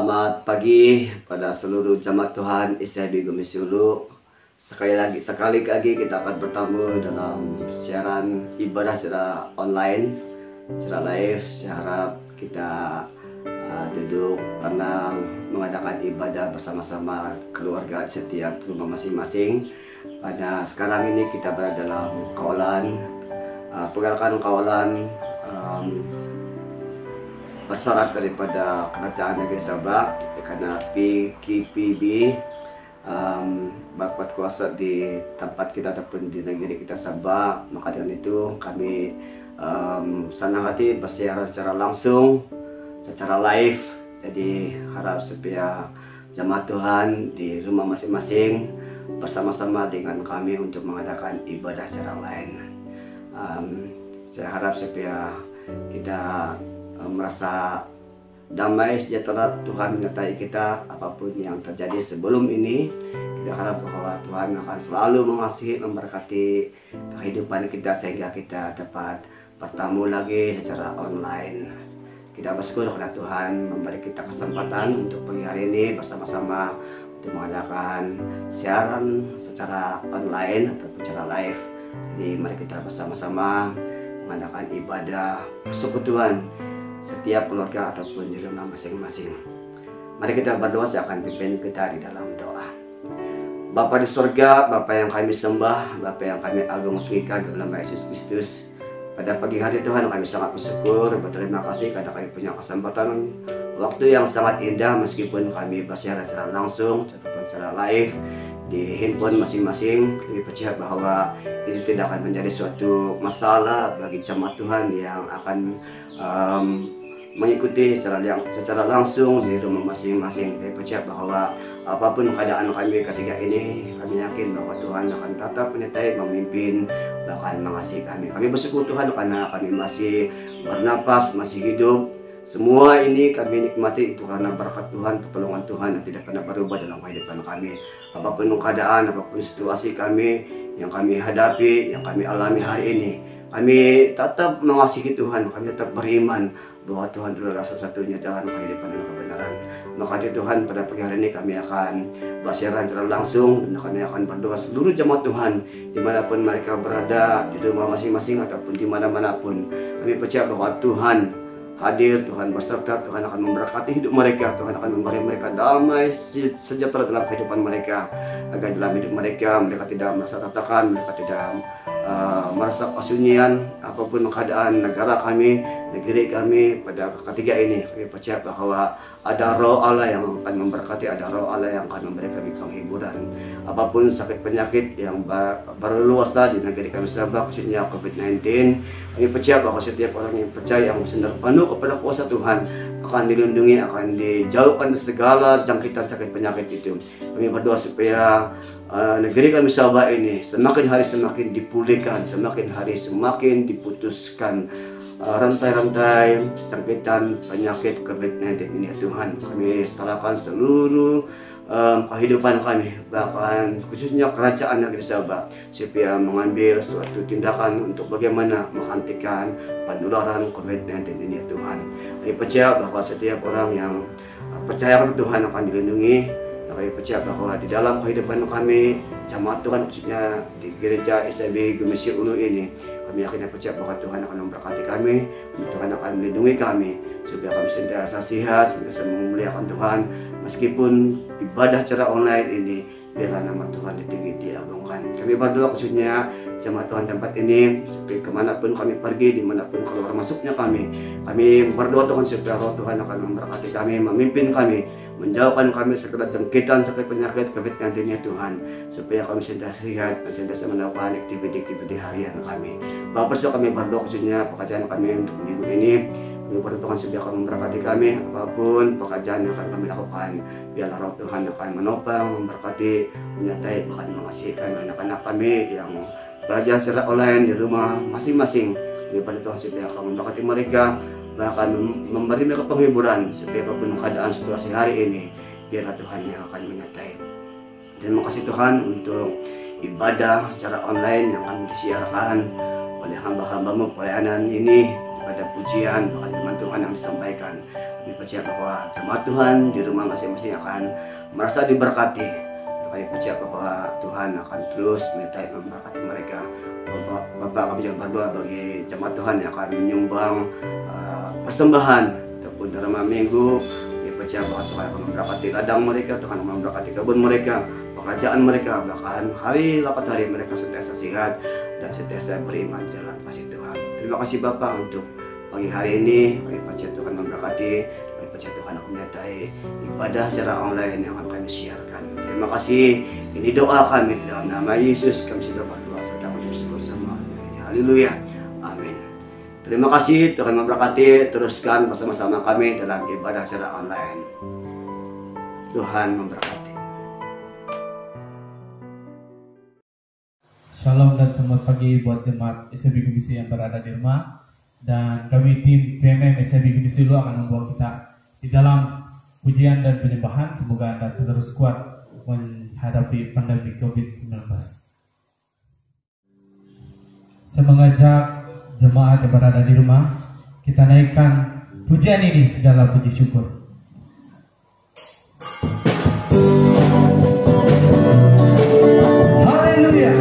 Selamat pagi pada seluruh jemaat Tuhan SIB Gumisiulu. Sekali lagi kita akan bertemu dalam siaran ibadah secara online, secara live. Saya harap kita duduk karena mengadakan ibadah bersama-sama keluarga setiap rumah masing-masing. Pada sekarang ini kita berada dalam kawalan pergerakan kawalan bersyarat daripada Kerajaan Negeri Sabah, karena PKPB berkuat kuasa di tempat kita ataupun di negeri kita Sabah. Maka dengan itu kami senang hati bersiaran secara langsung, secara live. Jadi harap supaya jemaat Tuhan di rumah masing-masing bersama-sama dengan kami untuk mengadakan ibadah secara lain. Saya harap supaya kita merasa damai sejahtera. Tuhan menyertai kita apapun yang terjadi sebelum ini. Kita harap bahwa Tuhan akan selalu mengasihi, memberkati kehidupan kita sehingga kita dapat bertemu lagi secara online. Kita bersyukur karena Tuhan memberi kita kesempatan untuk pagi hari ini bersama-sama untuk mengadakan siaran secara online ataupun secara live. Jadi mari kita bersama-sama mengadakan ibadah persekutuan setiap keluarga ataupun di rumah masing-masing. Mari kita berdoa. Saya akan pimpin kita di dalam doa. Bapa di surga, Bapa yang kami sembah, Bapa yang kami agung tinggikan dalam nama Yesus Kristus. Pada pagi hari Tuhan kami sangat bersyukur, berterima kasih karena kami punya kesempatan waktu yang sangat indah meskipun kami bersiaran secara langsung ataupun secara live di handphone masing-masing. Kami percaya bahwa itu tidak akan menjadi suatu masalah bagi jemaat Tuhan yang akan mengikuti secara langsung di rumah masing-masing. Kami percaya bahwa apapun keadaan kami ketika ini, kami yakin bahwa Tuhan akan tetap menyertai, memimpin, bahkan mengasihi kami. Kami bersyukur Tuhan karena kami masih bernapas, masih hidup. Semua ini kami nikmati itu karena berkat Tuhan, pertolongan Tuhan yang tidak pernah berubah dalam kehidupan kami. Apapun keadaan, apapun situasi kami yang kami hadapi, yang kami alami hari ini, kami tetap mengasihi Tuhan, kami tetap beriman bahwa Tuhan adalah satu-satunya jalan kehidupan dan kebenaran. Maka Tuhan, pada pagi hari ini kami akan bersiaran secara langsung dan kami akan berdoa seluruh jemaat Tuhan dimanapun mereka berada, di rumah masing-masing ataupun dimanapun. Kami percaya bahwa Tuhan hadir, Tuhan berserta, Tuhan akan memberkati hidup mereka, Tuhan akan memberi mereka damai sejahtera dalam kehidupan mereka, agar dalam hidup mereka tidak merasa tertekan, mereka tidak merasa kesunyian apapun keadaan negara kami, negeri kami. Pada ketiga ini kami percaya bahwa ada roh Allah yang akan memberkati, ada roh Allah yang akan memberi kami penghiburan. Apapun sakit penyakit yang berluasa di negeri kami Sabah, khususnya COVID-19, kami percaya bahwa setiap orang yang percaya, yang benar penuh kepada kuasa Tuhan, akan dilindungi, akan dijauhkan dari segala jangkitan sakit penyakit itu. Kami berdoa supaya negeri kami Sabah ini semakin hari semakin dipulihkan, semakin hari semakin diputuskan rantai-rantai jangkitan penyakit COVID-19 ini ya Tuhan. Kami serahkan seluruh kehidupan kami, bahkan khususnya kerajaan negeri Sabah, supaya mengambil suatu tindakan untuk bagaimana menghentikan penularan COVID-19 ini ya Tuhan. Kami percaya bahwa setiap orang yang percaya kepada Tuhan akan dilindungi. Kami percaya bahwa di dalam kehidupan kami, jemaat Tuhan khususnya di gereja SIB Gumisiulu ini, kami yakin dan percaya bahwa Tuhan akan memberkati kami, Tuhan akan melindungi kami, supaya kami sentiasa sehat, sentiasa memuliakan Tuhan. Meskipun ibadah secara online ini, biarlah nama Tuhan ditinggi, diagungkan. Kami berdoa khususnya jemaat Tuhan tempat ini, supaya kemanapun kami pergi, dimanapun keluar masuknya kami berdoa Tuhan supaya roh Tuhan akan memberkati kami, memimpin kami, menjauhkan kami segala jangkitan sakit penyakit COVID-19 ya Tuhan, supaya kami sentiasa sehat dan sentiasa melakukan aktiviti-aktiviti harian kami. Bapak kami berdoa khususnya pekerjaan kami untuk minggu ini. Kami berdoa Tuhan supaya akan memberkati kami apapun pekerjaan yang akan kami lakukan. Biarlah roh Tuhan akan menopang, memberkati, menyertai, bahkan mengasihi kami, anak-anak kami yang belajar secara online di rumah masing-masing. Kami berdoa Tuhan supaya akan memberkati mereka, bahkan memberi mereka penghiburan supaya apapun keadaan situasi hari ini, biarlah Tuhan yang akan menyertai. Terima kasih Tuhan untuk ibadah secara online yang akan disiarkan oleh hamba-hambamu pelayanan ini, pada pujian, bahkan firman Tuhan yang disampaikan. Kami percaya bahwa jemaat Tuhan di rumah masing-masing akan merasa diberkati. Kami percaya bahwa Tuhan akan terus menyertai memberkati mereka. Bapak, kami juga berdoa bagi jemaat Tuhan yang akan menyumbang persembahan ataupun dalam minggu. Kami percaya bahwa Tuhan akan memberkati ladang mereka, Tuhan akan memberkati kebun mereka, pekerjaan mereka, bahkan hari lepas hari mereka sentiasa sehat dan sentiasa beriman dalam kasih Tuhan. Terima kasih Bapak untuk pagi hari ini. Kami percaya Tuhan memberkati, kami percaya Tuhan akan menyertai ibadah secara online yang akan kami siarkan. Terima kasih. Ini doa kami dalam nama Yesus. Kami sudah berdoa serta bersyukur sama. Haleluya. Amin. Terima kasih, Tuhan memberkati. Teruskan bersama-sama kami dalam ibadah secara online. Tuhan memberkati. Shalom dan selamat pagi buat jemaat SMB Kudus yang berada di rumah. Dan kami tim PMM SMB Kudus dulu akan membawa kita di dalam pujian dan penyembahan. Semoga Anda terus kuat menghadapi pandemi COVID-19. Saya mengajak jemaat yang berada di rumah, kita naikkan pujian ini segala puji syukur. Haleluya.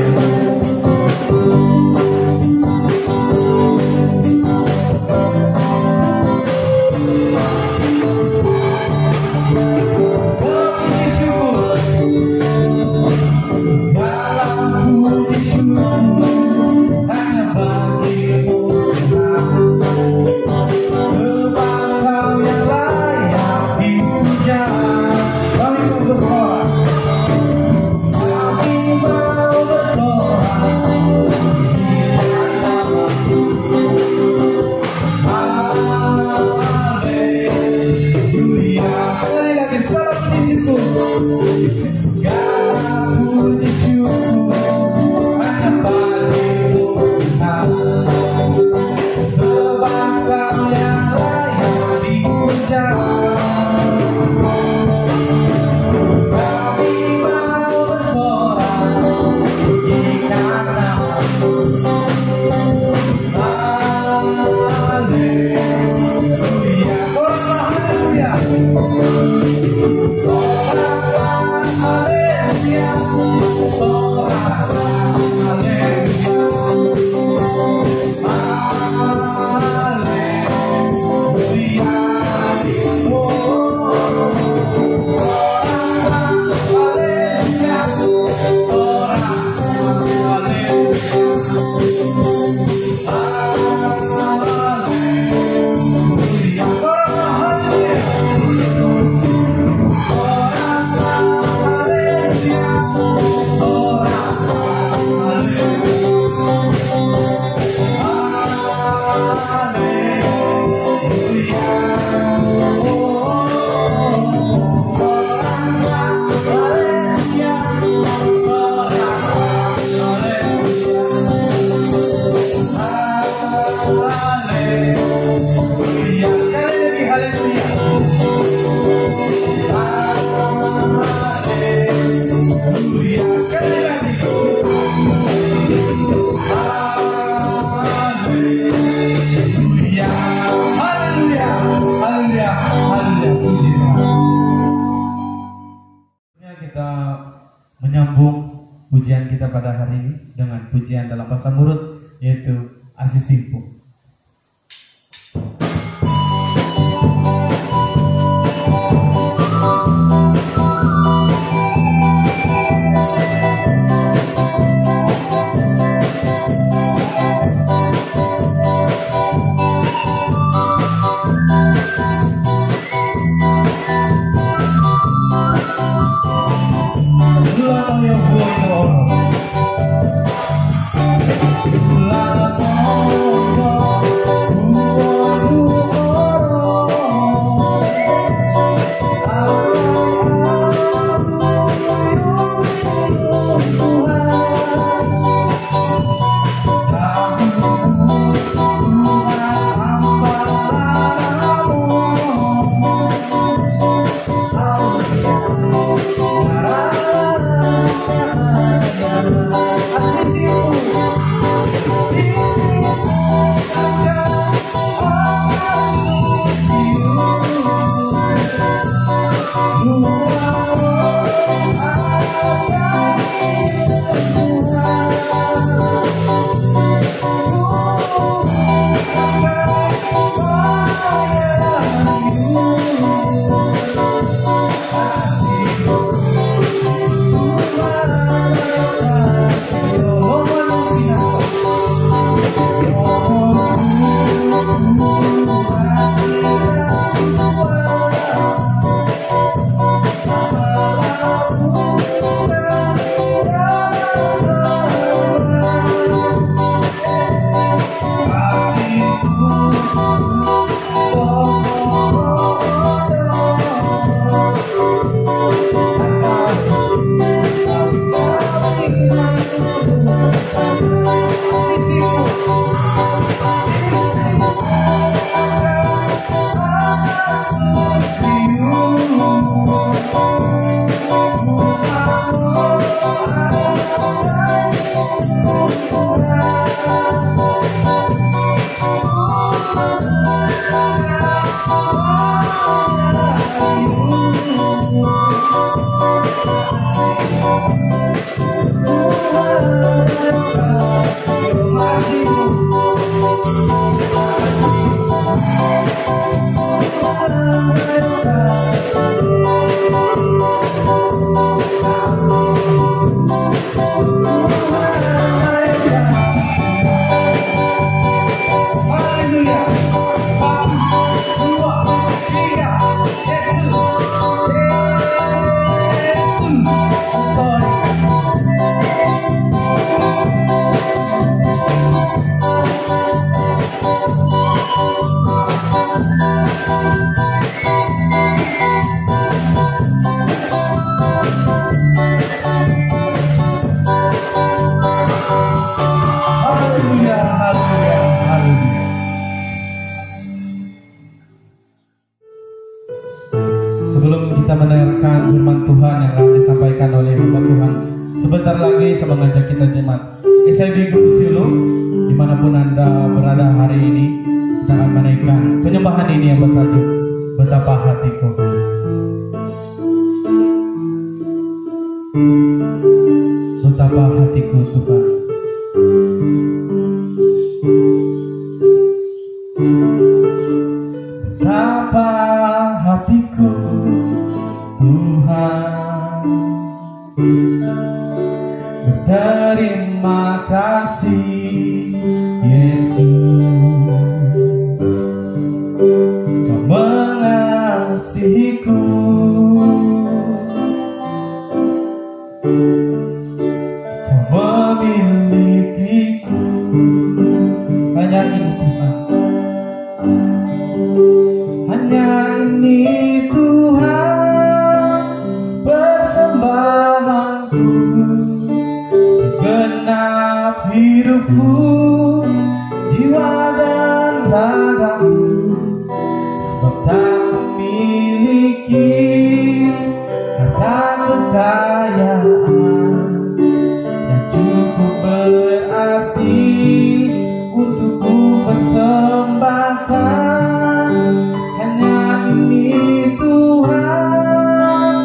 Menyambung pujian kita pada hari ini dengan pujian dalam bahasa Murut, yaitu Asih Simpung. La Sebelum kita mendengarkan firman Tuhan yang akan disampaikan oleh hamba Tuhan, sebentar lagi saya mengajak kita jemaat SIB Gunung Silu, dimanapun Anda berada hari ini, kita akan menaikkan penyembahan ini yang bertajuk Betapa Hatiku. Betapa hatiku Tuhan. Betapa hatiku Tuhan, berterima kasih Yesus, Kau mengasihiku, Kau memilikiku. Hanya ini Tuhan, hanya ini Tuhan persembahanku, segenap hidupku, jiwa dan ragaku, sebab tak memiliki harta kekayaan yang cukup berarti untukku persembahkan. Hanya ini Tuhan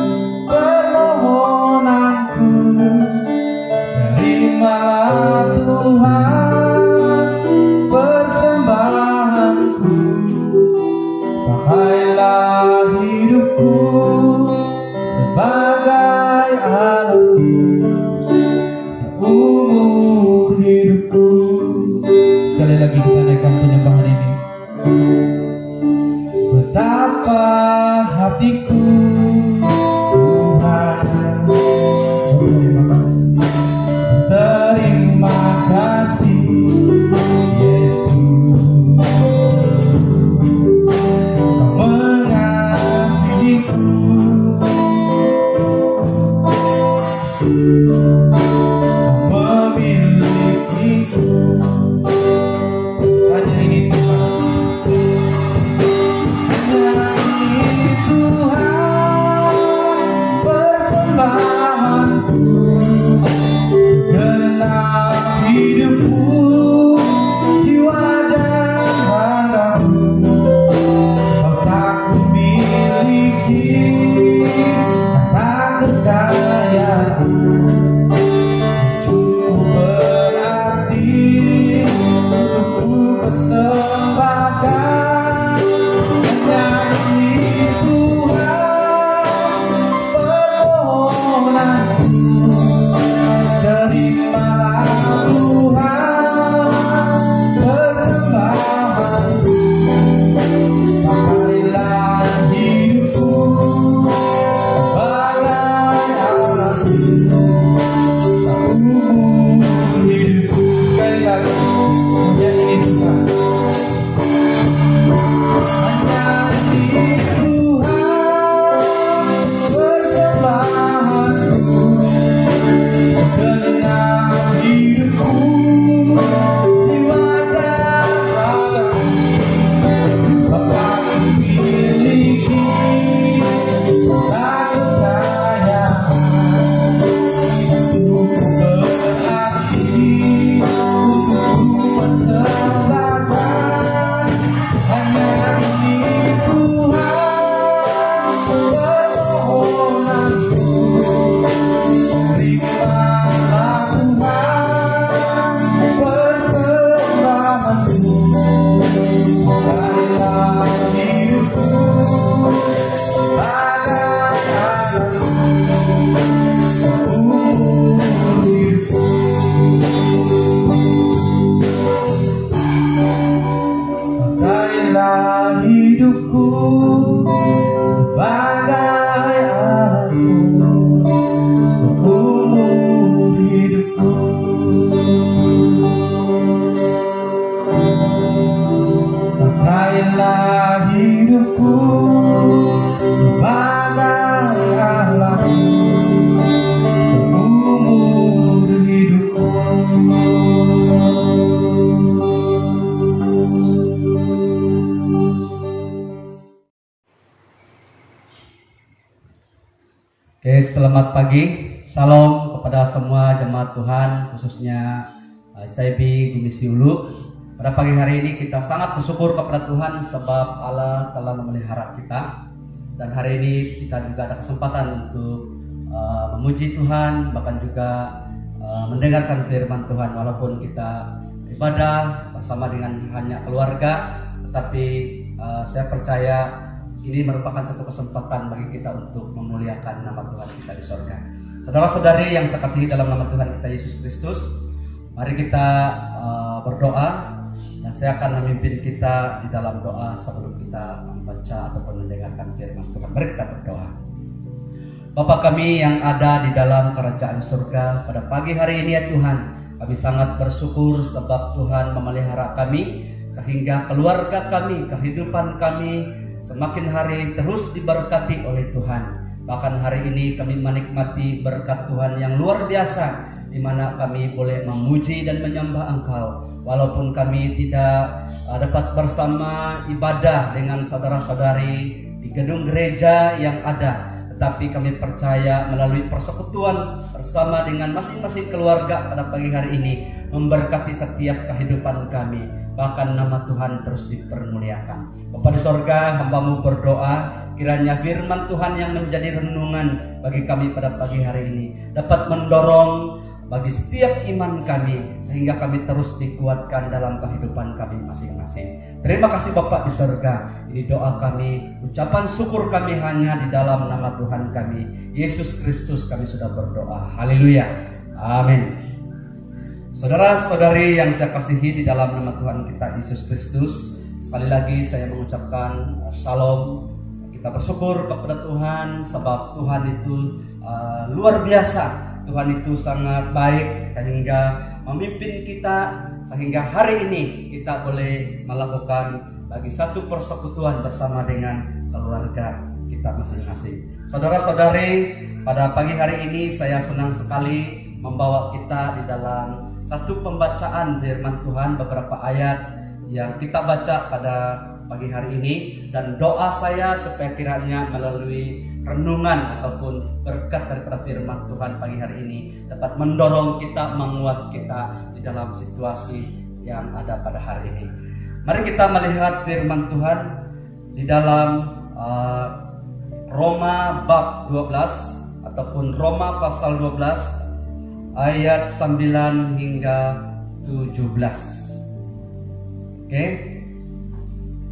permohonanku, terimalah Tuhan persembahanku, pakailah hidupku sebagai alat Oke, selamat pagi. Salam kepada semua jemaat Tuhan, khususnya SIB Gumisi Ulu. Pada pagi hari ini kita sangat bersyukur kepada Tuhan sebab Allah telah memelihara kita. Dan hari ini kita juga ada kesempatan untuk memuji Tuhan, bahkan juga mendengarkan firman Tuhan. Walaupun kita ibadah bersama dengan hanya keluarga, tetapi saya percaya ini merupakan satu kesempatan bagi kita untuk memuliakan nama Tuhan kita di sorga. Saudara-saudari yang saya kasihi dalam nama Tuhan kita Yesus Kristus, mari kita berdoa. Dan saya akan memimpin kita di dalam doa sebelum kita membaca ataupun mendengarkan firman Tuhan. Mari kita berdoa. Bapa kami yang ada di dalam kerajaan surga, pada pagi hari ini ya Tuhan, kami sangat bersyukur sebab Tuhan memelihara kami, sehingga keluarga kami, kehidupan kami semakin hari terus diberkati oleh Tuhan. Bahkan hari ini kami menikmati berkat Tuhan yang luar biasa, di mana kami boleh memuji dan menyembah Engkau. Walaupun kami tidak dapat bersama ibadah dengan saudara-saudari di gedung gereja yang ada, tetapi kami percaya melalui persekutuan bersama dengan masing-masing keluarga pada pagi hari ini memberkati setiap kehidupan kami. Bahkan nama Tuhan terus dipermuliakan. Bapa di sorga, hamba-Mu berdoa kiranya firman Tuhan yang menjadi renungan bagi kami pada pagi hari ini dapat mendorong bagi setiap iman kami, sehingga kami terus dikuatkan dalam kehidupan kami masing-masing. Terima kasih Bapak di surga. Ini doa kami, ucapan syukur kami hanya di dalam nama Tuhan kami Yesus Kristus kami sudah berdoa. Haleluya. Amin. Saudara-saudari yang saya kasihi di dalam nama Tuhan kita Yesus Kristus, sekali lagi saya mengucapkan shalom. Kita bersyukur kepada Tuhan sebab Tuhan itu luar biasa. Tuhan itu sangat baik sehingga memimpin kita, sehingga hari ini kita boleh melakukan bagi satu persekutuan bersama dengan keluarga kita masing-masing. Saudara-saudari, pada pagi hari ini saya senang sekali membawa kita di dalam satu pembacaan firman Tuhan, beberapa ayat yang kita baca pada pagi hari ini, dan doa saya supaya kiranya melalui renungan ataupun berkat daripada firman Tuhan pagi hari ini dapat mendorong kita, menguat kita di dalam situasi yang ada pada hari ini. Mari kita melihat firman Tuhan di dalam Roma bab 12 ataupun Roma pasal 12 ayat 9 hingga 17. Oke.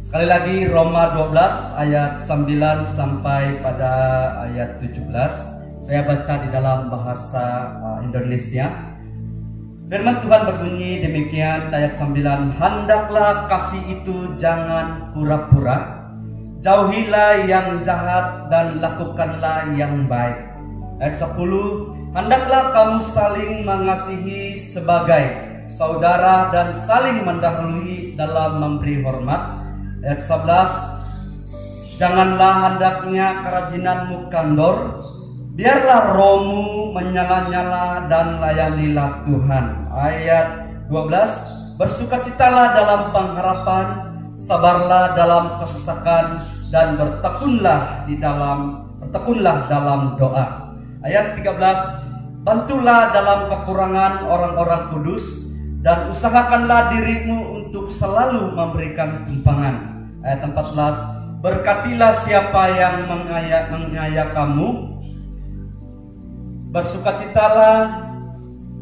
Sekali lagi Roma 12 ayat 9 sampai pada ayat 17. Saya baca di dalam bahasa Indonesia. Firman Tuhan berbunyi demikian ayat 9. Hendaklah kasih itu jangan pura-pura. Jauhilah yang jahat dan lakukanlah yang baik. Ayat 10. Hendaklah kamu saling mengasihi sebagai saudara dan saling mendahului dalam memberi hormat. Ayat 11. Janganlah hendaknya kerajinanmu kandor, biarlah rohmu menyala-nyala dan layanilah Tuhan. Ayat 12. Bersukacitalah dalam pengharapan, sabarlah dalam kesesakan, dan bertekunlah dalam doa. Ayat 13. Bantulah dalam kekurangan orang-orang kudus, dan usahakanlah dirimu untuk selalu memberikan tumpangan. Ayat 14. Berkatilah siapa yang mengaya kamu, bersukacitalah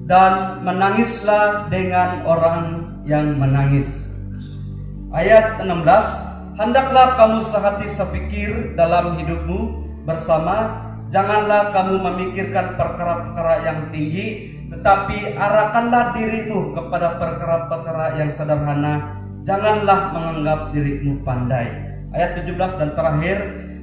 dan menangislah dengan orang yang menangis. Ayat 16. Hendaklah kamu sehati sepikir dalam hidupmu bersama, janganlah kamu memikirkan perkara-perkara yang tinggi, tetapi arahkanlah dirimu kepada perkara-perkara yang sederhana. Janganlah menganggap dirimu pandai. Ayat 17 dan terakhir.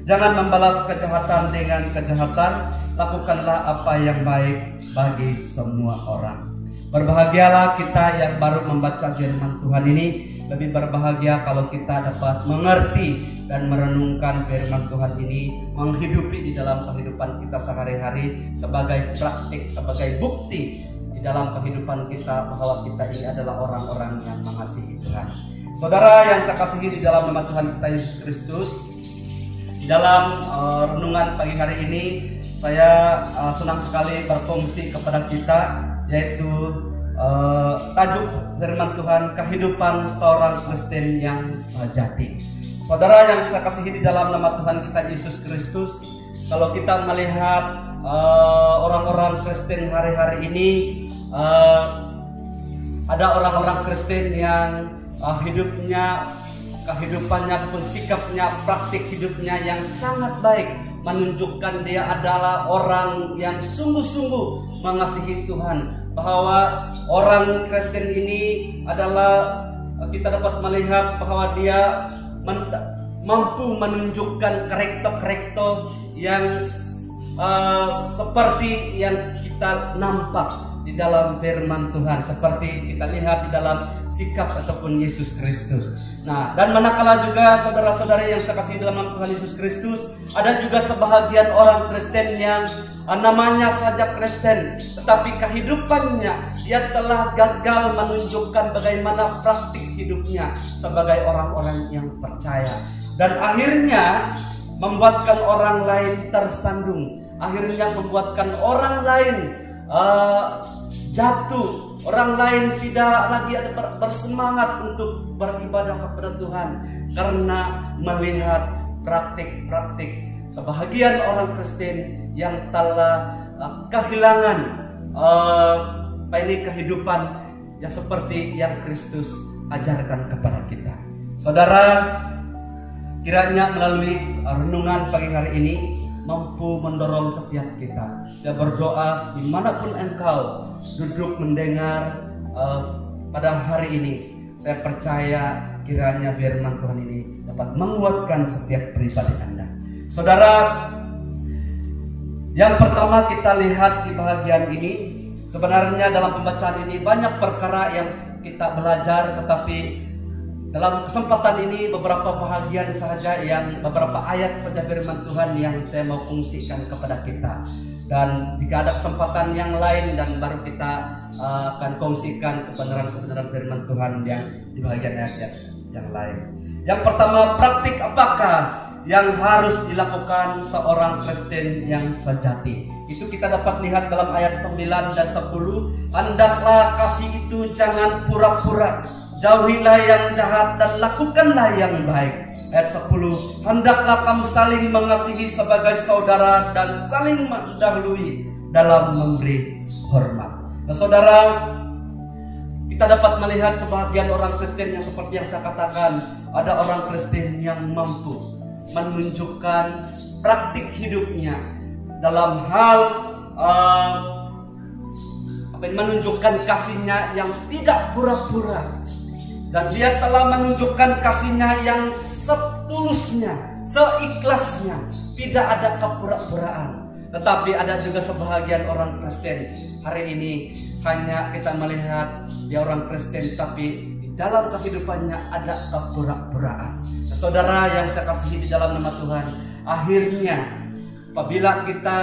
Jangan membalas kejahatan dengan kejahatan. Lakukanlah apa yang baik bagi semua orang. Berbahagialah kita yang baru membaca firman Tuhan ini. Lebih berbahagia kalau kita dapat mengerti dan merenungkan firman Tuhan ini, menghidupi di dalam kehidupan kita sehari-hari sebagai praktik, sebagai bukti di dalam kehidupan kita bahwa kita ini adalah orang-orang yang mengasihi Tuhan. Saudara yang saya kasihi di dalam nama Tuhan kita Yesus Kristus, di dalam renungan pagi hari ini saya senang sekali berfungsi kepada kita, yaitu tajuk firman Tuhan, kehidupan seorang Kristen yang sejati. Saudara yang saya kasihi di dalam nama Tuhan kita Yesus Kristus, kalau kita melihat orang-orang Kristen hari-hari ini, ada orang-orang Kristen yang kehidupannya pun sikapnya, praktik hidupnya yang sangat baik, menunjukkan dia adalah orang yang sungguh-sungguh mengasihi Tuhan. Bahwa orang Kristen ini adalah, kita dapat melihat bahwa dia mampu menunjukkan karakter-karakter yang seperti yang kita nampak di dalam firman Tuhan, seperti kita lihat di dalam sikap ataupun Yesus Kristus. Nah, dan manakala juga saudara-saudari yang saya kasih dalam nama Tuhan Yesus Kristus, ada juga sebahagian orang Kristen yang namanya saja Kristen, tetapi kehidupannya dia telah gagal menunjukkan bagaimana praktik hidupnya sebagai orang-orang yang percaya, dan akhirnya membuatkan orang lain tersandung, akhirnya membuatkan orang lain jatuh, orang lain tidak lagi ada bersemangat untuk beribadah kepada Tuhan karena melihat praktik-praktik sebahagian orang Kristen yang telah kehilangan kehidupan yang seperti yang Kristus ajarkan kepada kita. Saudara, kiranya melalui renungan pagi hari ini mampu mendorong setiap kita. Saya berdoa dimanapun engkau duduk mendengar pada hari ini, saya percaya kiranya firman Tuhan ini dapat menguatkan setiap pribadi Anda. Saudara, yang pertama kita lihat di bahagian ini, sebenarnya dalam pembacaan ini banyak perkara yang kita belajar, tetapi dalam kesempatan ini beberapa bahagian saja, yang beberapa ayat saja firman Tuhan yang saya mau fungsikan kepada kita. Dan jika ada kesempatan yang lain, dan baru kita akan kongsikan kebenaran-kebenaran firman Tuhan yang di bahagian ayat yang lain. Yang pertama, praktik apakah yang harus dilakukan seorang Kristen yang sejati? Itu kita dapat lihat dalam ayat 9 dan 10. Hendaklah kasih itu jangan pura-pura, jauhilah yang jahat dan lakukanlah yang baik. Ayat 10, hendaklah kamu saling mengasihi sebagai saudara dan saling mendahului dalam memberi hormat. Nah saudara, kita dapat melihat sebagian orang Kristen yang seperti yang saya katakan, ada orang Kristen yang mampu menunjukkan praktik hidupnya dalam hal menunjukkan kasihnya yang tidak pura-pura. Dan dia telah menunjukkan kasihnya yang setulusnya, seikhlasnya, tidak ada kepura-puraan. Tetapi ada juga sebahagian orang Kristen hari ini, hanya kita melihat dia orang Kristen, tapi di dalam kehidupannya ada kepura-puraan. Saudara yang saya kasihi di dalam nama Tuhan, akhirnya apabila kita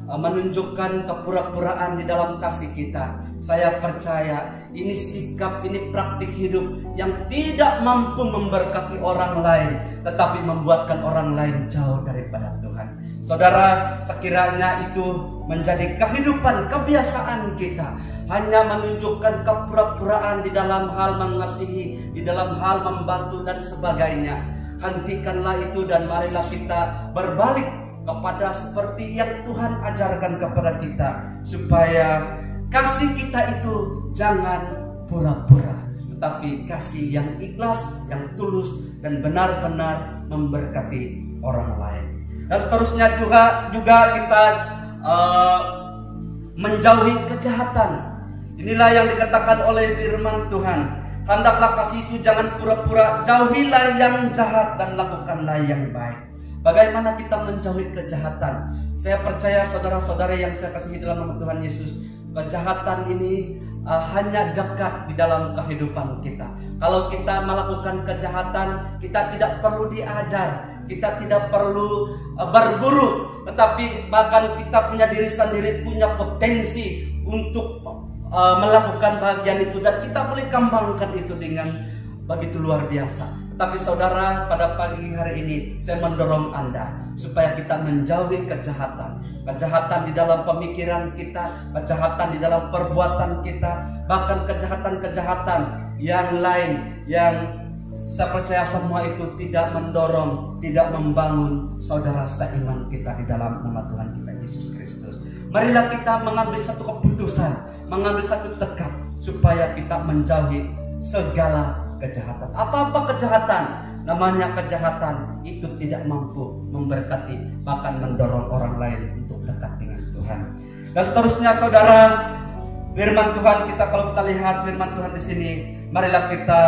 menunjukkan kepura-puraan di dalam kasih kita, saya percaya ini sikap, ini praktik hidup yang tidak mampu memberkati orang lain, tetapi membuatkan orang lain jauh daripada Tuhan. Saudara, sekiranya itu menjadi kehidupan, kebiasaan kita, hanya menunjukkan kepura-puraan di dalam hal mengasihi, di dalam hal membantu dan sebagainya, hentikanlah itu dan marilah kita berbalik kepada seperti yang Tuhan ajarkan kepada kita, supaya kasih kita itu jangan pura-pura, tetapi kasih yang ikhlas, yang tulus, dan benar-benar memberkati orang lain. Dan seterusnya juga kita menjauhi kejahatan. Inilah yang dikatakan oleh firman Tuhan, hendaklah kasih itu jangan pura-pura, jauhilah yang jahat dan lakukanlah yang baik. Bagaimana kita menjauhi kejahatan? Saya percaya saudara-saudari yang saya kasihi dalam nama Tuhan Yesus, kejahatan ini hanya dekat di dalam kehidupan kita. Kalau kita melakukan kejahatan, kita tidak perlu diajar, kita tidak perlu berguru, tetapi bahkan kita punya diri sendiri, punya potensi untuk melakukan bagian itu, dan kita boleh kembangkan itu dengan begitu luar biasa. Tapi saudara, pada pagi hari ini saya mendorong Anda supaya kita menjauhi kejahatan, kejahatan di dalam pemikiran kita, kejahatan di dalam perbuatan kita, bahkan kejahatan-kejahatan yang lain yang saya percaya semua itu tidak mendorong, tidak membangun saudara seiman kita di dalam nama Tuhan kita Yesus Kristus. Marilah kita mengambil satu keputusan, mengambil satu tekad supaya kita menjauhi segala kejahatan. Apa-apa kejahatan, namanya kejahatan itu tidak mampu memberkati, bahkan mendorong orang lain untuk dekat dengan Tuhan. Dan seterusnya saudara, firman Tuhan kita, kalau kita lihat firman Tuhan di sini, marilah kita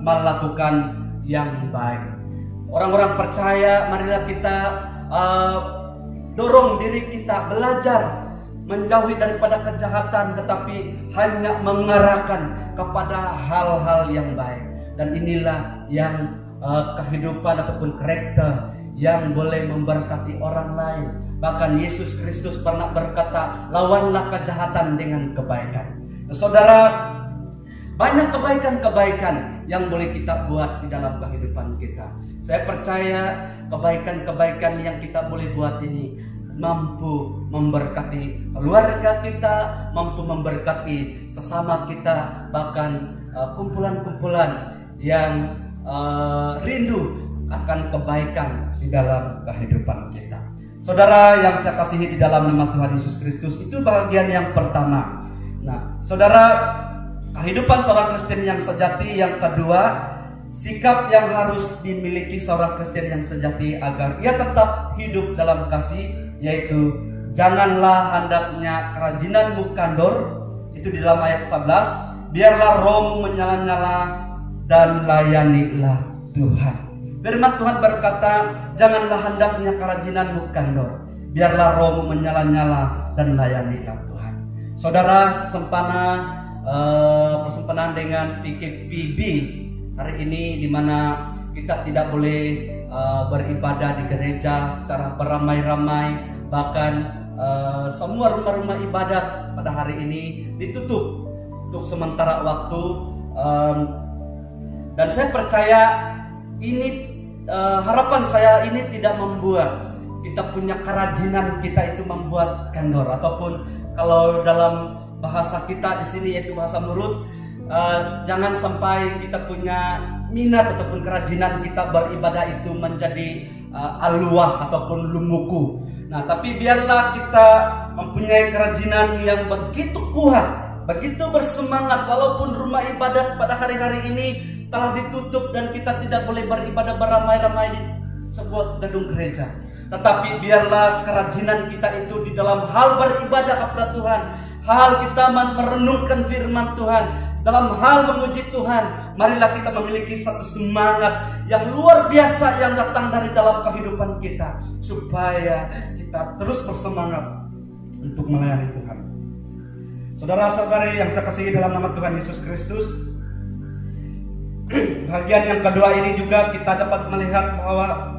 melakukan yang baik. Orang-orang percaya, marilah kita dorong diri kita belajar menjauhi daripada kejahatan, tetapi hanya mengarahkan kepada hal-hal yang baik. Dan inilah yang kehidupan ataupun karakter yang boleh memberkati orang lain. Bahkan Yesus Kristus pernah berkata, lawanlah kejahatan dengan kebaikan. Nah, saudara, banyak kebaikan-kebaikan yang boleh kita buat di dalam kehidupan kita. Saya percaya kebaikan-kebaikan yang kita boleh buat ini mampu memberkati keluarga kita, mampu memberkati sesama kita, bahkan kumpulan-kumpulan yang rindu akan kebaikan di dalam kehidupan kita. Saudara yang saya kasihi di dalam nama Tuhan Yesus Kristus, itu bagian yang pertama. Nah, saudara, kehidupan seorang Kristen yang sejati yang kedua, sikap yang harus dimiliki seorang Kristen yang sejati agar ia tetap hidup dalam kasih, yaitu janganlah hendaknya kerajinanmu kandor. Itu di dalam ayat 11, biarlah rohmu menyala-nyala dan layanilah Tuhan. Firman Tuhan berkata, janganlah hendaknya kerajinanmu kandor, biarlah rohmu menyala-nyala dan layanilah Tuhan. Saudara, persembahan dengan PKPB hari ini, di mana kita tidak boleh beribadah di gereja secara beramai-ramai, bahkan semua rumah-rumah ibadat pada hari ini ditutup untuk sementara waktu. Dan saya percaya ini harapan saya ini tidak membuat kita punya kerajinan kita itu membuat kendor, ataupun kalau dalam bahasa kita di sini yaitu bahasa mulut, jangan sampai kita punya minat ataupun kerajinan kita beribadah itu menjadi aluah ataupun lumuku. Nah, tapi biarlah kita mempunyai kerajinan yang begitu kuat, begitu bersemangat, walaupun rumah ibadat pada hari-hari ini telah ditutup dan kita tidak boleh beribadah beramai-ramai di sebuah gedung gereja. Tetapi biarlah kerajinan kita itu di dalam hal beribadah kepada Tuhan, hal kita merenungkan firman Tuhan, dalam hal memuji Tuhan. Marilah kita memiliki satu semangat yang luar biasa yang datang dari dalam kehidupan kita, supaya kita terus bersemangat untuk melayani Tuhan. Saudara-saudari yang saya kasihi dalam nama Tuhan Yesus Kristus, bagian yang kedua ini juga kita dapat melihat bahwa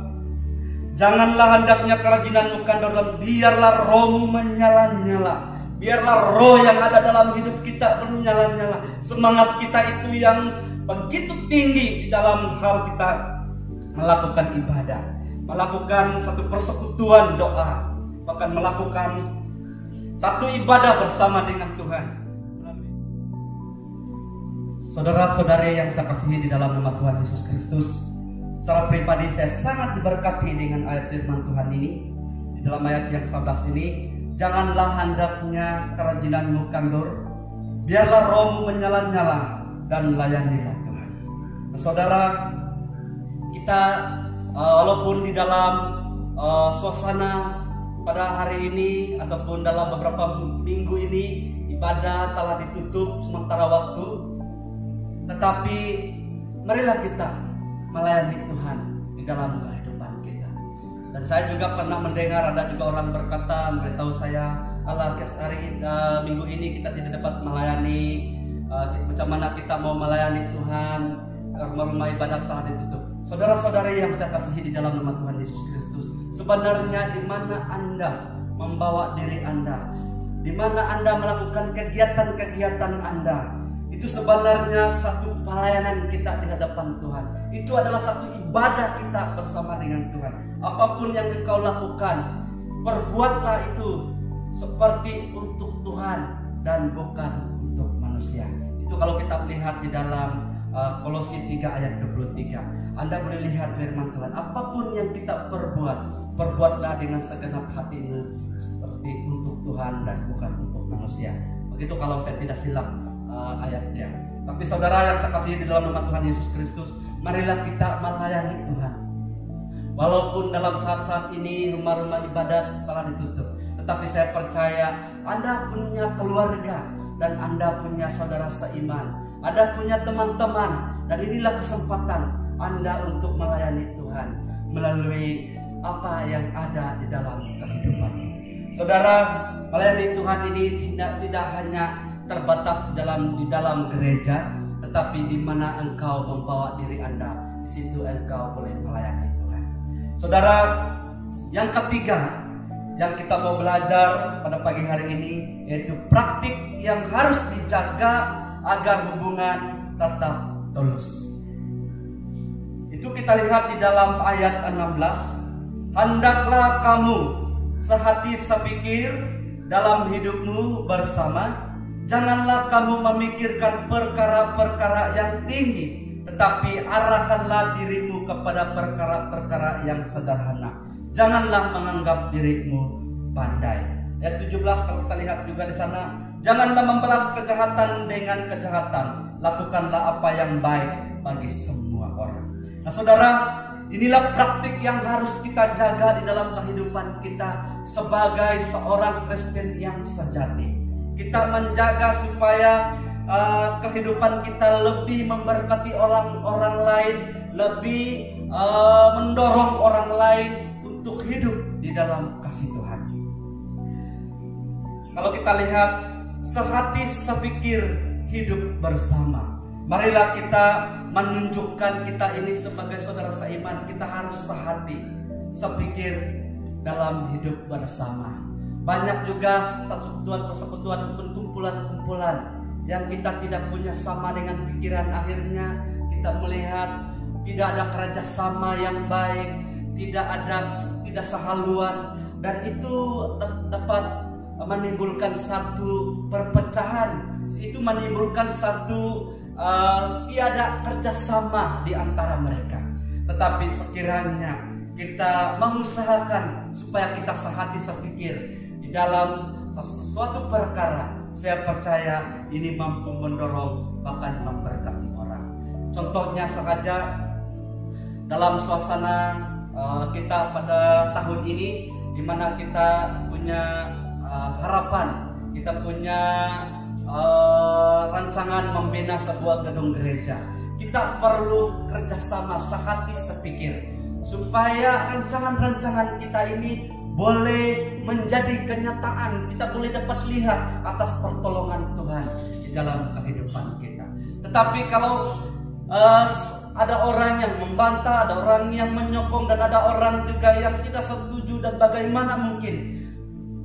janganlah hendaknya kerajinanmu kandor, dan biarlah rohmu menyala-nyala. Biarlah roh yang ada dalam hidup kita menyala-nyala. Semangat kita itu yang begitu tinggi di dalam hal kita melakukan ibadah, melakukan satu persekutuan doa, bahkan melakukan satu ibadah bersama dengan Tuhan. Saudara-saudari yang saya kasihi di dalam nama Tuhan Yesus Kristus, secara pribadi saya sangat diberkati dengan ayat firman Tuhan ini. Di dalam ayat yang 11 ini, janganlah hendaknya kerajinanmu kandor, biarlah rohmu menyala-nyala dan layanilah Tuhan. Nah, saudara, kita walaupun di dalam suasana pada hari ini ataupun dalam beberapa minggu ini ibadah telah ditutup sementara waktu, tetapi marilah kita melayani Tuhan di dalam kehidupan kita. Dan saya juga pernah mendengar ada juga orang berkata, memberitahu saya, hari minggu ini kita tidak dapat melayani, macam mana kita mau melayani Tuhan, rumah-rumah ibadat telah ditutup. Saudara-saudari yang saya kasihi di dalam nama Tuhan Yesus Kristus, sebenarnya di mana Anda membawa diri Anda, di mana Anda melakukan kegiatan-kegiatan Anda, itu sebenarnya satu pelayanan kita di hadapan Tuhan. Itu adalah satu ibadah kita bersama dengan Tuhan. Apapun yang engkau lakukan, perbuatlah itu seperti untuk Tuhan dan bukan untuk manusia. Itu kalau kita lihat di dalam Kolose 3 ayat 23. Anda boleh lihat firman Tuhan, apapun yang kita perbuatlah dengan segenap hati ini seperti untuk Tuhan dan bukan untuk manusia. Begitu kalau saya tidak silap ayatnya. Tapi saudara yang saya kasihi di dalam nama Tuhan Yesus Kristus, marilah kita melayani Tuhan. Walaupun dalam saat-saat ini rumah-rumah ibadat telah ditutup, tetapi saya percaya Anda punya keluarga dan Anda punya saudara seiman, Anda punya teman-teman, dan inilah kesempatan Anda untuk melayani Tuhan melalui apa yang ada di dalam kehidupan. Saudara, melayani Tuhan ini tidak hanya terbatas di dalam gereja, tetapi di mana engkau membawa diri Anda, di situ engkau boleh melayani Tuhan. Saudara, yang ketiga yang kita mau belajar pada pagi hari ini yaitu praktik yang harus dijaga agar hubungan tetap tulus. Itu kita lihat di dalam ayat 16. Hendaklah kamu sehati sepikir dalam hidupmu bersama. Janganlah kamu memikirkan perkara-perkara yang tinggi, tetapi arahkanlah dirimu kepada perkara-perkara yang sederhana. Janganlah menganggap dirimu pandai. Ayat 17 kalau kita lihat juga di sana, janganlah membalas kejahatan dengan kejahatan. Lakukanlah apa yang baik bagi semua orang. Nah saudara, inilah praktik yang harus kita jaga di dalam kehidupan kita sebagai seorang Kristen yang sejati. Kita menjaga supaya kehidupan kita lebih memberkati orang lain, lebih mendorong orang lain untuk hidup di dalam kasih Tuhan. Kalau kita lihat sehati sepikir hidup bersama, marilah kita menunjukkan kita ini sebagai saudara seiman. Kita harus sehati sepikir dalam hidup bersama. Banyak juga persekutuan, kumpulan-kumpulan yang kita tidak punya sama dengan pikiran. Akhirnya kita melihat tidak ada kerjasama yang baik, tidak sehaluan, dan itu dapat menimbulkan satu perpecahan. Itu menimbulkan satu tiada kerjasama di antara mereka. Tetapi sekiranya kita mengusahakan supaya kita sehati sepikir di dalam sesuatu perkara, saya percaya ini mampu mendorong bahkan memberkati orang. Contohnya saja dalam suasana kita pada tahun ini, di mana kita punya harapan, kita punya rancangan membina sebuah gedung gereja. Kita perlu kerjasama sehati sepikir supaya rancangan-rancangan kita ini boleh menjadi kenyataan. Kita boleh dapat lihat atas pertolongan Tuhan di dalam kehidupan kita. Tetapi kalau ada orang yang membantah, ada orang yang menyokong, dan ada orang juga yang tidak setuju, dan bagaimana mungkin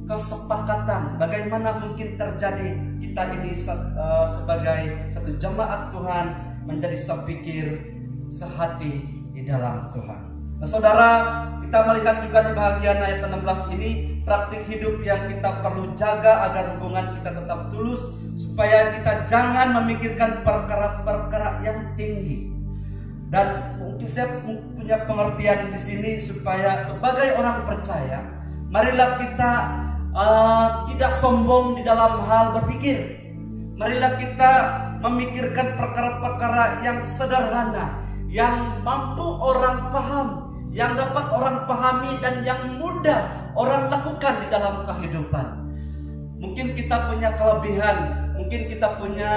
kesepakatan, bagaimana mungkin terjadi kita ini sebagai satu jemaat Tuhan menjadi sepikir, sehati di dalam Tuhan. Nah saudara, kita melihat juga di bagian ayat 16 ini praktik hidup yang kita perlu jaga agar hubungan kita tetap tulus, supaya kita jangan memikirkan perkara-perkara yang tinggi. Dan mungkin saya punya pengertian di sini supaya sebagai orang percaya, marilah kita tidak sombong di dalam hal berpikir. Marilah kita memikirkan perkara-perkara yang sederhana, yang mampu orang paham, yang dapat orang pahami, dan yang mudah orang lakukan di dalam kehidupan. Mungkin kita punya kelebihan, mungkin kita punya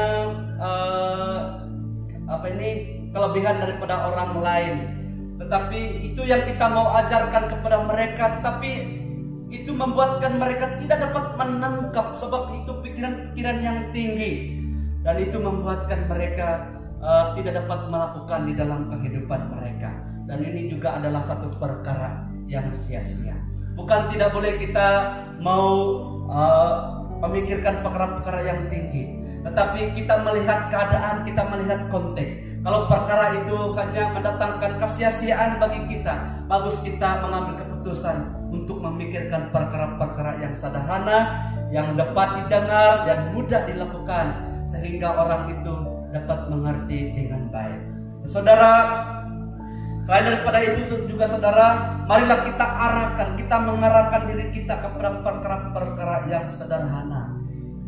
kelebihan daripada orang lain, tetapi itu yang kita mau ajarkan kepada mereka, tetapi itu membuatkan mereka tidak dapat menangkap, sebab itu pikiran-pikiran yang tinggi, dan itu membuatkan mereka tidak dapat melakukan di dalam kehidupan mereka. Dan ini juga adalah satu perkara yang sia-sia. Bukan tidak boleh kita mau memikirkan perkara-perkara yang tinggi, tetapi kita melihat keadaan, kita melihat konteks. Kalau perkara itu hanya mendatangkan kesia-siaan bagi kita, bagus kita mengambil keputusan untuk memikirkan perkara-perkara yang sederhana, yang dapat didengar dan mudah dilakukan, sehingga orang itu dapat mengerti dengan baik. Saudara, selain daripada itu juga saudara, marilah kita mengarahkan diri kita kepada perkara-perkara yang sederhana.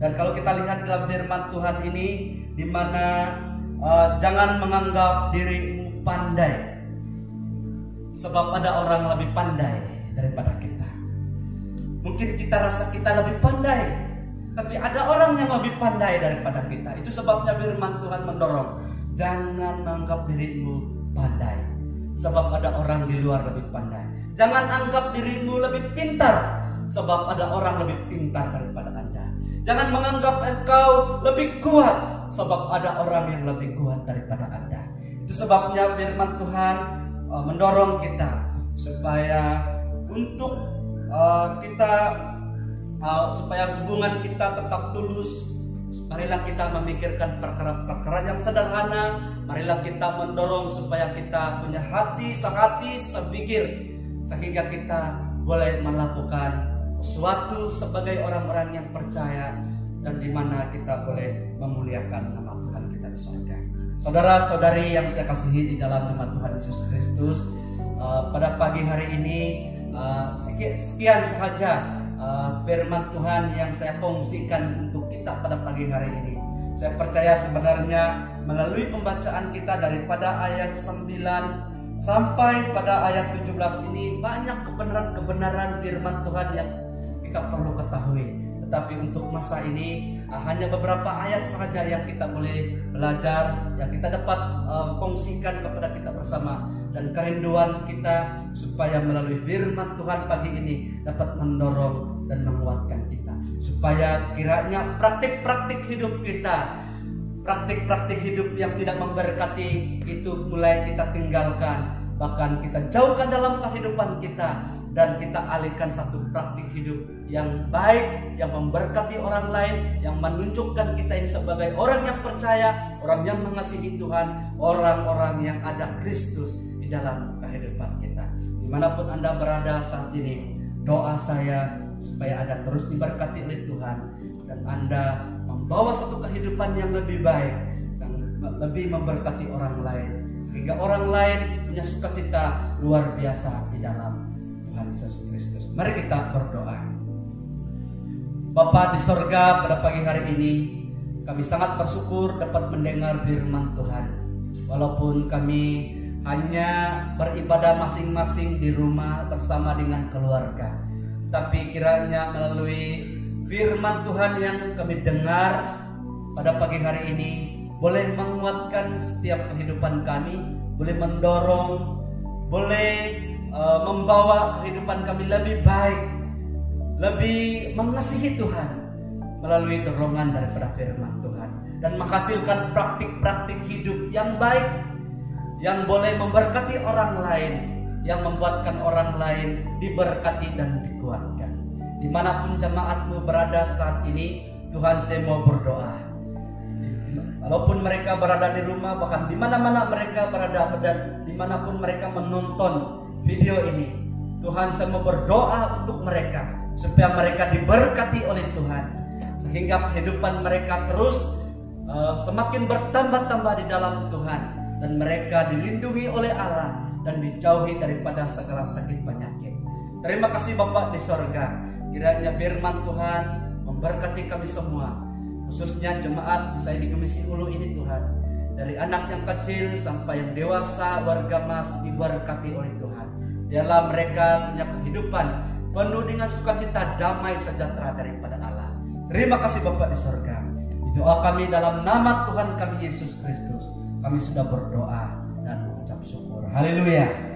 Dan kalau kita lihat dalam firman Tuhan ini, di mana jangan menganggap dirimu pandai, sebab ada orang lebih pandai daripada kita. Mungkin kita rasa kita lebih pandai, tapi ada orang yang lebih pandai daripada kita. Itu sebabnya firman Tuhan mendorong, jangan menganggap dirimu pandai, sebab ada orang di luar lebih pandai. Jangan anggap dirimu lebih pintar, sebab ada orang lebih pintar daripada Anda. Jangan menganggap engkau lebih kuat, sebab ada orang yang lebih kuat daripada Anda. Itu sebabnya firman Tuhan mendorong kita supaya supaya hubungan kita tetap tulus. Marilah kita memikirkan perkara-perkara yang sederhana. Marilah kita mendorong supaya kita punya hati sepikir, sehingga kita boleh melakukan sesuatu sebagai orang-orang yang percaya, dan di mana kita boleh memuliakan nama Tuhan kita di surga. Saudara-saudari yang saya kasihi di dalam nama Tuhan Yesus Kristus, pada pagi hari ini sekian sahaja firman Tuhan yang saya kongsikan untuk kita pada pagi hari ini. Saya percaya sebenarnya melalui pembacaan kita daripada ayat 9 sampai pada ayat 17 ini banyak kebenaran-kebenaran firman Tuhan yang kita perlu ketahui. Tetapi untuk masa ini hanya beberapa ayat saja yang kita boleh belajar, yang kita dapat kongsikan kepada kita bersama. Dan kerinduan kita supaya melalui firman Tuhan pagi ini dapat mendorong dan menguatkan kita, supaya kiranya praktik-praktik hidup kita, praktik-praktik hidup yang tidak memberkati itu mulai kita tinggalkan, bahkan kita jauhkan dalam kehidupan kita, dan kita alihkan satu praktik hidup yang baik, yang memberkati orang lain, yang menunjukkan kita ini sebagai orang yang percaya, orang yang mengasihi Tuhan, orang-orang yang ada Kristus di dalam kehidupan kita. Dimanapun Anda berada saat ini, doa saya supaya Anda terus diberkati oleh Tuhan, dan Anda membawa satu kehidupan yang lebih baik, dan lebih memberkati orang lain, sehingga orang lain punya sukacita luar biasa di dalam Tuhan Yesus Kristus. Mari kita berdoa. Bapa di sorga, pada pagi hari ini kami sangat bersyukur dapat mendengar firman Tuhan. Walaupun kami hanya beribadah masing-masing di rumah bersama dengan keluarga, tapi kiranya melalui firman Tuhan yang kami dengar pada pagi hari ini boleh menguatkan setiap kehidupan kami, boleh mendorong, boleh membawa kehidupan kami lebih baik, lebih mengasihi Tuhan melalui dorongan daripada firman Tuhan, dan menghasilkan praktik-praktik hidup yang baik, yang boleh memberkati orang lain, yang membuatkan orang lain diberkati dan dikuatkan. Dimanapun jemaatmu berada saat ini, Tuhan, saya mau berdoa. Walaupun mereka berada di rumah, bahkan di mana-mana mereka berada, dan dimanapun mereka menonton video ini, Tuhan, saya mau berdoa untuk mereka supaya mereka diberkati oleh Tuhan, sehingga kehidupan mereka terus semakin bertambah-tambah di dalam Tuhan, dan mereka dilindungi oleh Allah dan dijauhi daripada segala sakit penyakit. Terima kasih Bapa di sorga, kiranya firman Tuhan memberkati kami semua, khususnya jemaat saya di Gemisi Ulu ini Tuhan, dari anak yang kecil sampai yang dewasa, warga mas, diberkati oleh Tuhan. Biarlah mereka punya kehidupan penuh dengan sukacita, damai, sejahtera daripada Allah. Terima kasih Bapa di sorga. Doa kami dalam nama Tuhan kami Yesus Kristus, kami sudah berdoa dan mengucap syukur. Haleluya.